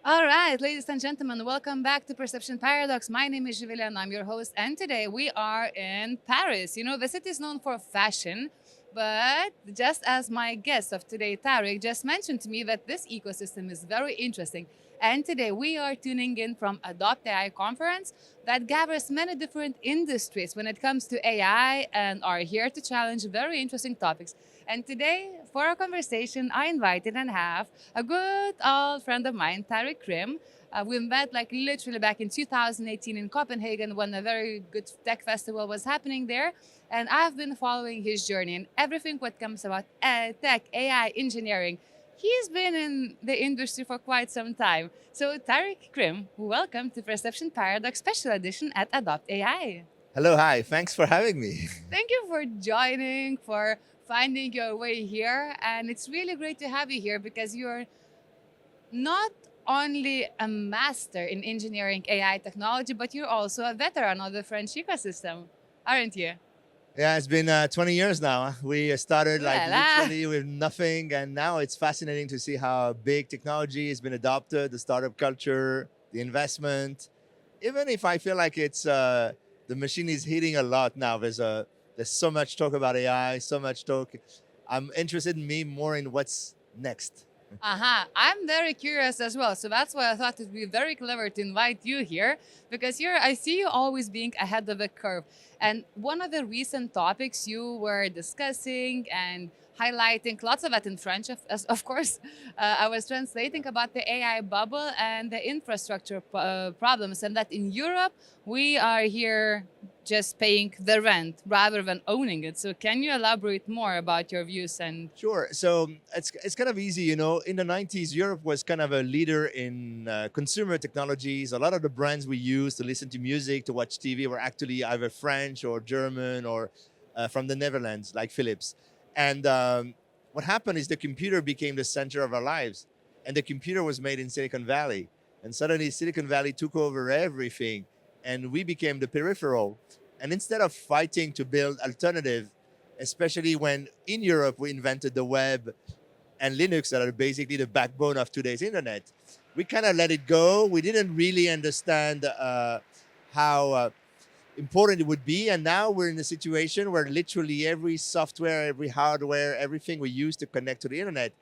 All right, ladies and gentlemen, welcome back to Perception Paradox. My name is Zivile and I'm your host. And today we are in Paris. You know, the city is known for fashion, but just as my guest of today, Tariq, just mentioned to me that this ecosystem is very interesting. And today we are tuning in from Adopt AI conference that gathers many different industries when it comes to AI and are here to challenge very interesting topics. And today, for our conversation, I invited and have a good old friend of mine, Tariq Krim. We met like literally back in 2018 in Copenhagen when a very good tech festival was happening there. And I've been following his journey and everything what comes about tech, AI, engineering. He's been in the industry for quite some time. So Tariq Krim, welcome to Perception Paradox Special Edition at Adopt AI. Hello, hi. Thanks for having me. Thank you for joining, for finding your way here. And it's really great to have you here because you're not only a master in engineering AI technology, but you're also a veteran of the French ecosystem, aren't you? Yeah, it's been 20 years now. We started Ooh like la la. literally with nothing, and now it's fascinating to see how big technology has been adopted, the startup culture, the investment. Even if I feel like it's the machine is hitting a lot now. There's so much talk about AI, so much talk. I'm interested in me more in what's next. Uh-huh. I'm very curious as well. So that's why I thought it would be very clever to invite you here because I see you always being ahead of the curve. And one of the recent topics you were discussing and highlighting, lots of it in French, of course, I was translating about the AI bubble and the infrastructure problems, and that in Europe, we are here just paying the rent rather than owning it. So can you elaborate more about your views and Sure. So it's kind of easy, you know. In the 90s, Europe was kind of a leader in consumer technologies. A lot of the brands we used to listen to music, to watch TV, were actually either French or German or from the Netherlands, like Philips. And what happened is the computer became the center of our lives, and the computer was made in Silicon Valley. And suddenly, Silicon Valley took over everything, and we became the peripheral. And instead of fighting to build alternative, especially when in Europe we invented the web and Linux that are basically the backbone of today's internet. We kind of let it go. We didn't really understand how important it would be. And now we're in a situation where literally every software, every hardware, everything we use to connect to the internet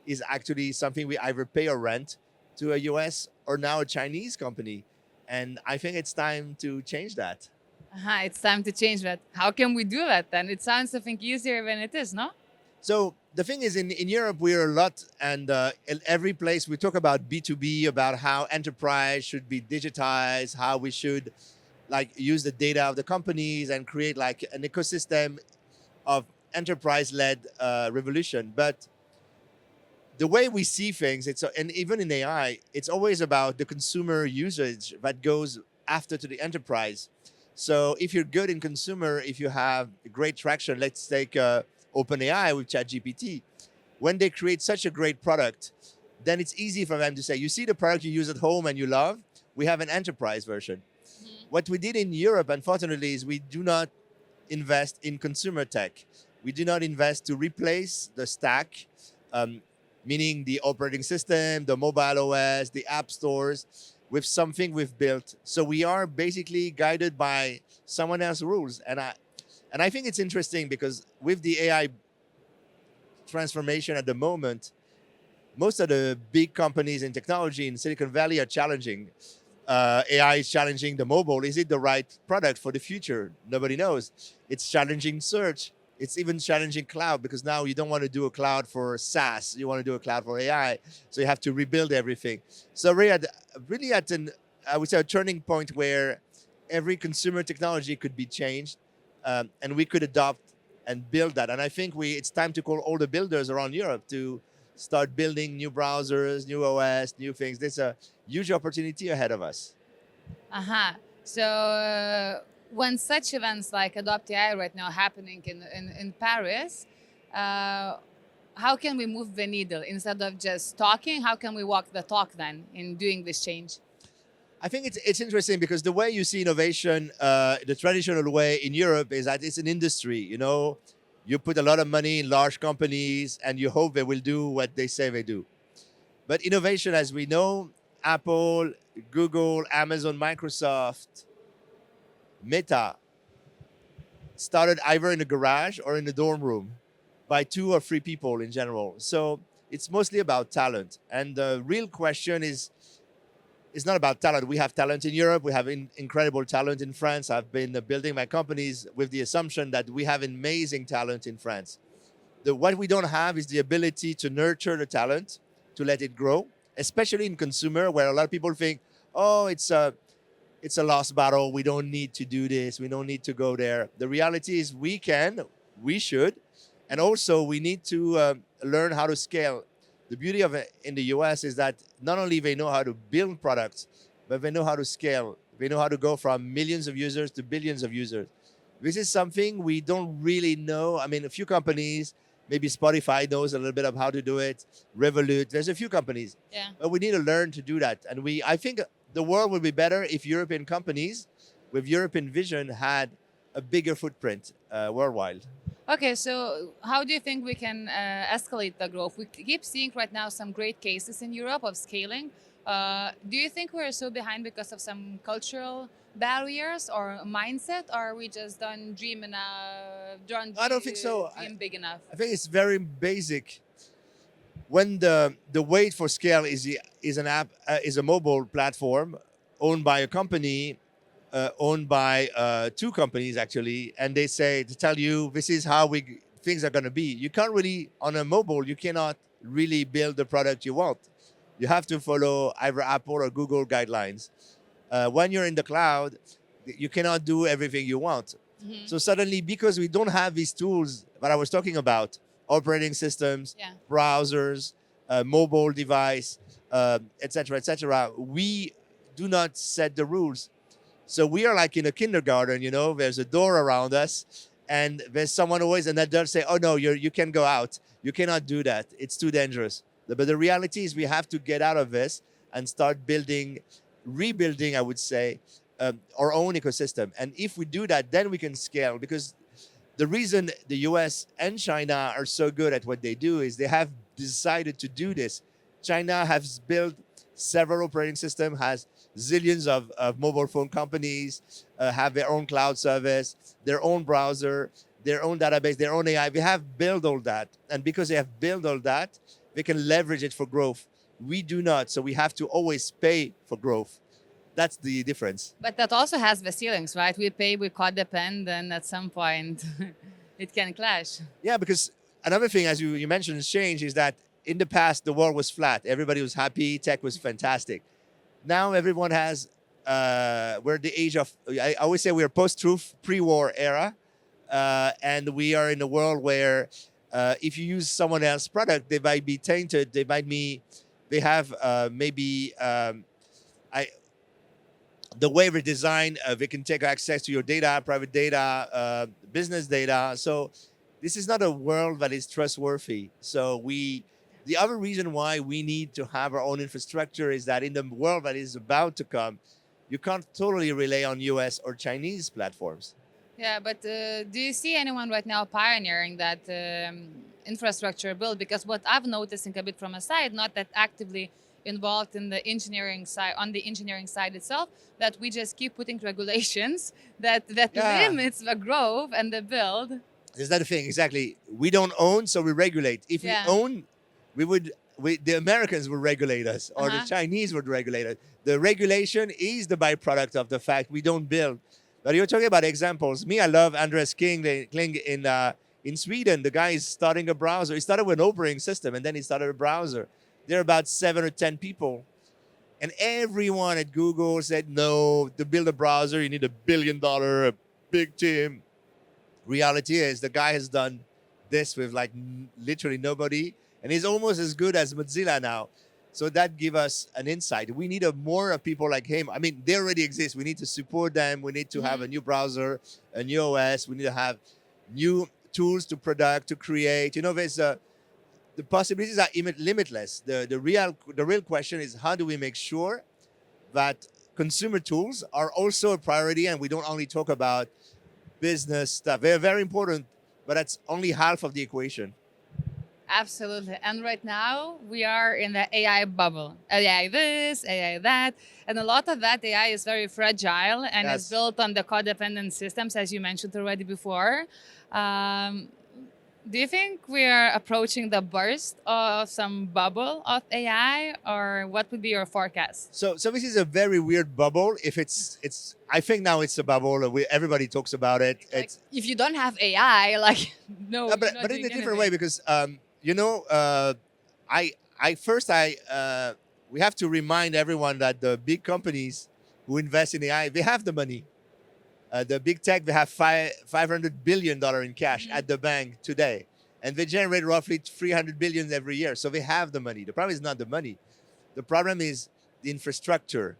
is actually something we either pay or rent to a US or now a Chinese company. And I think it's time to change that. it's time to change that. How can we do that then? It sounds, I think, easier than it is, no? So the thing is, in Europe, we're a lot, and in every place we talk about B2B, about how enterprise should be digitized, how we should like use the data of the companies and create like an ecosystem of enterprise-led revolution. But the way we see things, and even in AI, it's always about the consumer usage that goes after to the enterprise. So if you're good in consumer, if you have great traction, let's take OpenAI with ChatGPT. When they create such a great product, then it's easy for them to say, you see the product you use at home and you love, we have an enterprise version. What we did in Europe, unfortunately, is we do not invest in consumer tech. We do not invest to replace the stack, um, meaning the operating system, the mobile OS, the app stores, with something we've built. So we are basically guided by someone else's rules. And I think it's interesting because with the AI transformation at the moment, most of the big companies in technology in Silicon Valley are challenging. AI is challenging the mobile. Is it the right product for the future? Nobody knows. It's challenging search. It's even challenging cloud because now you don't want to do a cloud for SaaS. You want to do a cloud for AI. So you have to rebuild everything. So really at an, I would say, a turning point where every consumer technology could be changed, and we could adopt and build that. And I think it's time to call all the builders around Europe to start building new browsers, new OS, new things. There's a huge opportunity ahead of us. Uh-huh. So when such events like Adopt AI right now happening in Paris, uh, how can we move the needle instead of just talking? How can we walk the talk then in doing this change? I think it's interesting because the way you see innovation, the traditional way in Europe is that it's an industry. You know, you put a lot of money in large companies and you hope they will do what they say they do. But innovation, as we know, Apple, Google, Amazon, Microsoft, Meta started either in a garage or in a dorm room by 2 or 3 people in general. So it's mostly about talent. And the real question is, it's not about talent. We have talent in Europe. We have incredible talent in France. I've been building my companies with the assumption that we have amazing talent in France. What we don't have is the ability to nurture the talent, to let it grow, especially in consumer, where a lot of people think, oh, it's a lost battle. We don't need to do this. We don't need to go there. The reality is we should, and also we need to learn how to scale. The beauty of it in the US is that not only they know how to build products, but they know how to scale. They know how to go from millions of users to billions of users. This is something we don't really know. I mean, a few companies, maybe Spotify knows a little bit of how to do it. Revolut, there's a few companies. Yeah. But we need to learn to do that. And I think the world would be better if European companies with European vision had a bigger footprint worldwide. Okay, so how do you think we can escalate the growth? We keep seeing right now some great cases in Europe of scaling. Do you think we're so behind because of some cultural barriers or mindset, or are we just don't dream enough, I don't think so. dream big enough? I think it's very basic. When the wait for scale is an app is a mobile platform owned by a company, owned by 2 companies actually, and they say to tell you this is how things are going to be. You can't really on a mobile. You cannot really build the product you want. You have to follow either Apple or Google guidelines. When you're in the cloud, you cannot do everything you want. Mhm. So suddenly, because we don't have these tools that I was talking about, operating systems, Yeah. browsers, mobile device, etc., we do not set the rules. So we are like in a kindergarten, there's a door around us, and there's someone always, an adult say, oh no, you can go out. You cannot do that. It's too dangerous. But the reality is we have to get out of this and start rebuilding, I would say, our own ecosystem. And if we do that, then we can scale, because the reason the US and China are so good at what they do is they have decided to do this. China has built several operating systems, has zillions of mobile phone companies, have their own cloud service, their own browser, their own database, their own AI. They have built all that. And because they have built all that, they can leverage it for growth. We do not. So we have to always pay for growth. That's the difference. But that also has the ceilings, right? We pay, we codepend, and at some point it can clash. Yeah, because another thing, as you mentioned, has changed is that in the past, the world was flat. Everybody was happy. Tech was fantastic. Now everyone has, we're the age of, I always say we're post-truth, pre-war era. And we are in a world where if you use someone else's product, they might be tainted. They have maybe, the way we design, they can take access to your data, private data, business data. So this is not a world that is trustworthy. So the other reason why we need to have our own infrastructure is that in the world that is about to come, you can't totally rely on US or Chinese platforms. Yeah, but do you see anyone right now pioneering that infrastructure build? Because what I've noticing a bit from a side, not that actively involved in the engineering side, on the engineering side itself, that we just keep putting regulations that Yeah. limits the growth and the build. Is that the thing? Exactly. We don't own, so we regulate. If Yeah. we own, the Americans would regulate us, or the Uh-huh. Chinese would regulate us. The regulation is the byproduct of the fact we don't build. But you're talking about examples. Me, I love Andreas Kling in Sweden. The guy is starting a browser. He started with an operating system, and then he started a browser. There are about 7 or 10 people. And everyone at Google said, no, to build a browser, you need $1 billion, a big team. Reality is the guy has done this with like literally nobody, and he's almost as good as Mozilla now. So that give us an insight. We need more people like him. I mean, they already exist. We need to support them. We need to have a new browser, a new OS. We need to have new tools to create. There's the possibilities are limitless. The real question is, how do we make sure that consumer tools are also a priority, and we don't only talk about business stuff. They're very important, but that's only half of the equation. Absolutely. And right now we are in the AI bubble. AI this, AI that. And a lot of that AI is very fragile and is Yes. built on the codependent systems, as you mentioned already before. Um, do you think we are approaching the burst of some bubble of AI, or what would be your forecast? So this is a very weird bubble. If it's I think now it's a bubble. Everybody talks about it. Like, It's if you don't have AI, like, no, you're not but in a doing different way anything. because I first I we have to remind everyone that the big companies who invest in AI, they have the money. The big tech, they have $500 billion in cash Mhm. at the bank today, and they generate roughly 300 billion every year. So they have the money. The problem is not the money. The problem is the infrastructure.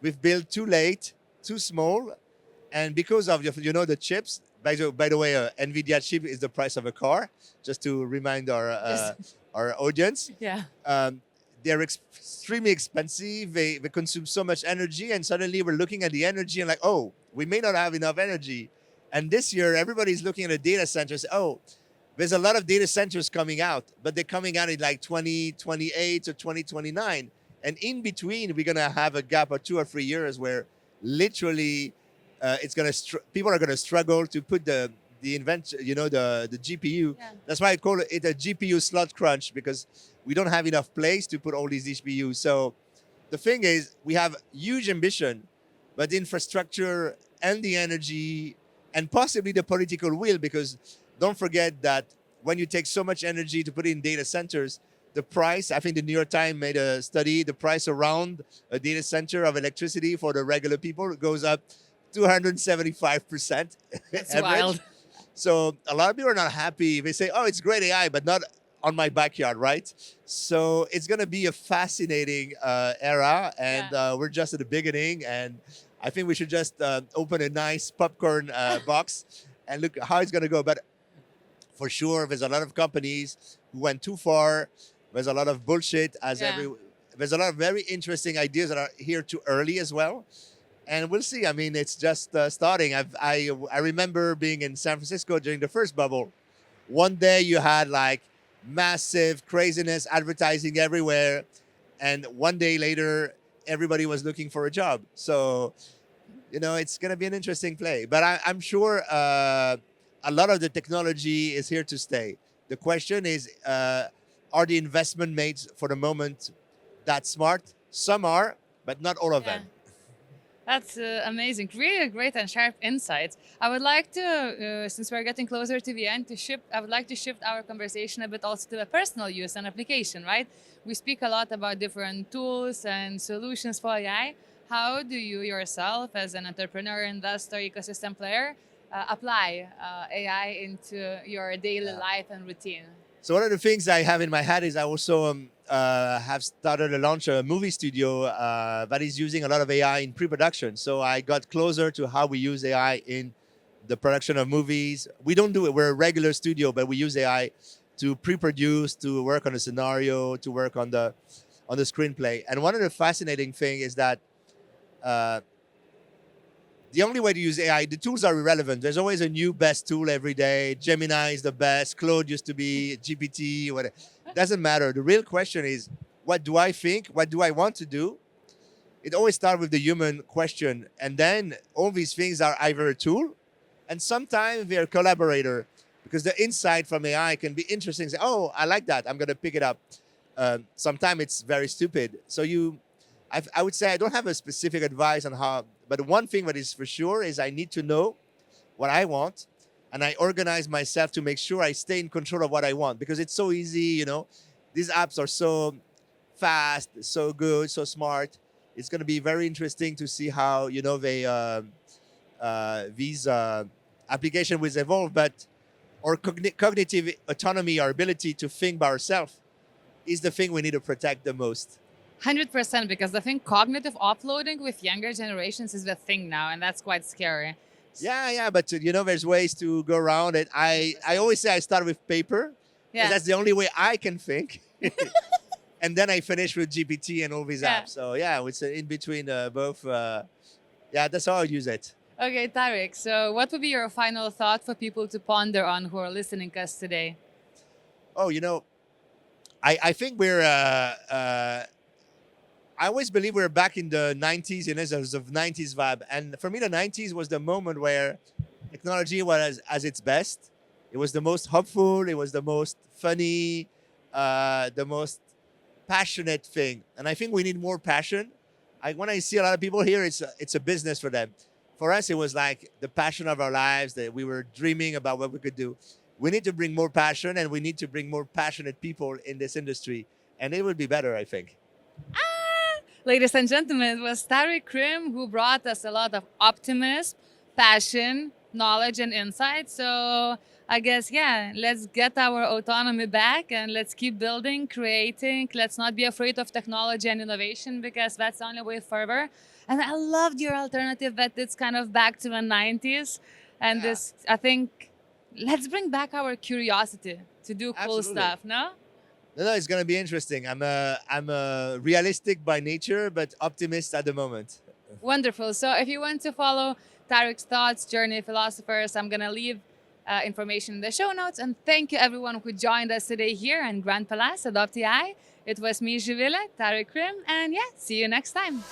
We've built too late, too small, and because of the chips. By the way, Nvidia chip is the price of a car. Just to remind Yes. our audience, Yeah. um, they're extremely expensive. They consume so much energy, and suddenly we're looking at the energy and like, oh, we may not have enough energy. And this year, everybody's looking at the data centers. Oh, there's a lot of data centers coming out, but they're coming out in like 2028 or 2029. And in between, we're gonna have a gap of 2 or 3 years where literally it's gonna people are gonna struggle to put the invention, the GPU. Yeah. That's why I call it a GPU slot crunch, because we don't have enough place to put all these GPUs. So the thing is, we have huge ambition, but the infrastructure and the energy and possibly the political will, because don't forget that when you take so much energy to put in data centers, the price, I think the New York Times made a study, the price around a data center of electricity for the regular people goes up 275% That's average. wild. So a lot of people are not happy. They say, "Oh, it's great AI, but not on my backyard," right? So it's going to be a fascinating era, and Yeah. we're just at the beginning. And I think we should just open a nice popcorn box and look how it's going to go. But for sure, there's a lot of companies who went too far. There's a lot of bullshit, Yeah. There's a lot of very interesting ideas that are here too early as well, and we'll see. I mean, it's just starting. I remember being in San Francisco during the first bubble. One day you had like massive craziness, advertising everywhere, and one day later everybody was looking for a job. So it's going to be an interesting play. But I'm sure a lot of the technology is here to stay. The question is, are the investment made for the moment that smart? Some are, but not all of Yeah. them. That's amazing. Really great and sharp insights. I would like to, since we're getting closer to the end, I would like to shift our conversation a bit also to a personal use and application, right? We speak a lot about different tools and solutions for AI. How do you yourself, as an entrepreneur, investor, ecosystem player, apply AI into your daily Yeah. life and routine? So one of the things I have in my head is I also have started to launch a movie studio that is using a lot of AI in pre-production. So I got closer to how we use AI in the production of movies. We don't do it. We're a regular studio, but we use AI to pre-produce, to work on a scenario, to work on the screenplay. And one of the fascinating thing is that uh, the only way to use AI, the tools are irrelevant. There's always a new best tool every day. Gemini is the best. Claude used to be GPT. Whatever. Doesn't matter. The real question is, what do I think? What do I want to do? It always starts with the human question, and then all these things are either a tool, and sometimes they're a collaborator, because the insight from AI can be interesting. Say, oh, I like that. I'm gonna pick it up. Sometimes it's very stupid. So I would say I don't have a specific advice on how, but one thing that is for sure is I need to know what I want, and I organize myself to make sure I stay in control of what I want, because it's so easy. These apps are so fast, so good, so smart. It's going to be very interesting to see how they these application will evolve, but our cognitive autonomy, our ability to think by ourselves, is the thing we need to protect the most. 100%, because I think cognitive offloading with younger generations is the thing now, and that's quite scary. Yeah, but there's ways to go around it. I always say I start with paper, because Yeah. that's the only way I can think, and then I finish with GPT and all these Yeah. apps. So yeah, it's in between both. Yeah, that's how I use it. Okay, Tariq. So, what would be your final thought for people to ponder on who are listening to us today? Oh, I think we're. I always believe we're back in the 90s, in a sort of 90s vibe. And for me, the 90s was the moment where technology was at its best. It was the most hopeful. It was the most funny, the most passionate thing. And I think we need more passion. When I see a lot of people here, it's a business for them. For us, it was like the passion of our lives that we were dreaming about what we could do. We need to bring more passion, and we need to bring more passionate people in this industry, and it will be better, I think. Ladies and gentlemen, it was Tariq Krim who brought us a lot of optimism, passion, knowledge, and insight. So I guess, yeah, let's get our autonomy back and let's keep building, creating. Let's not be afraid of technology and innovation because that's the only way further. And I loved your alternative that it's kind of back to the 90s. And Yeah. this, I think, let's bring back our curiosity to do cool Absolutely. stuff, no? No, it's gonna be interesting. I'm a realistic by nature, but optimist at the moment. Wonderful. So if you want to follow Tariq's thoughts, Journey Philosophers, I'm going to leave information in the show notes. And thank you everyone who joined us today here in Grand Palace at OptiEye. It was me, Zivile, Tariq Krim, and yeah, see you next time.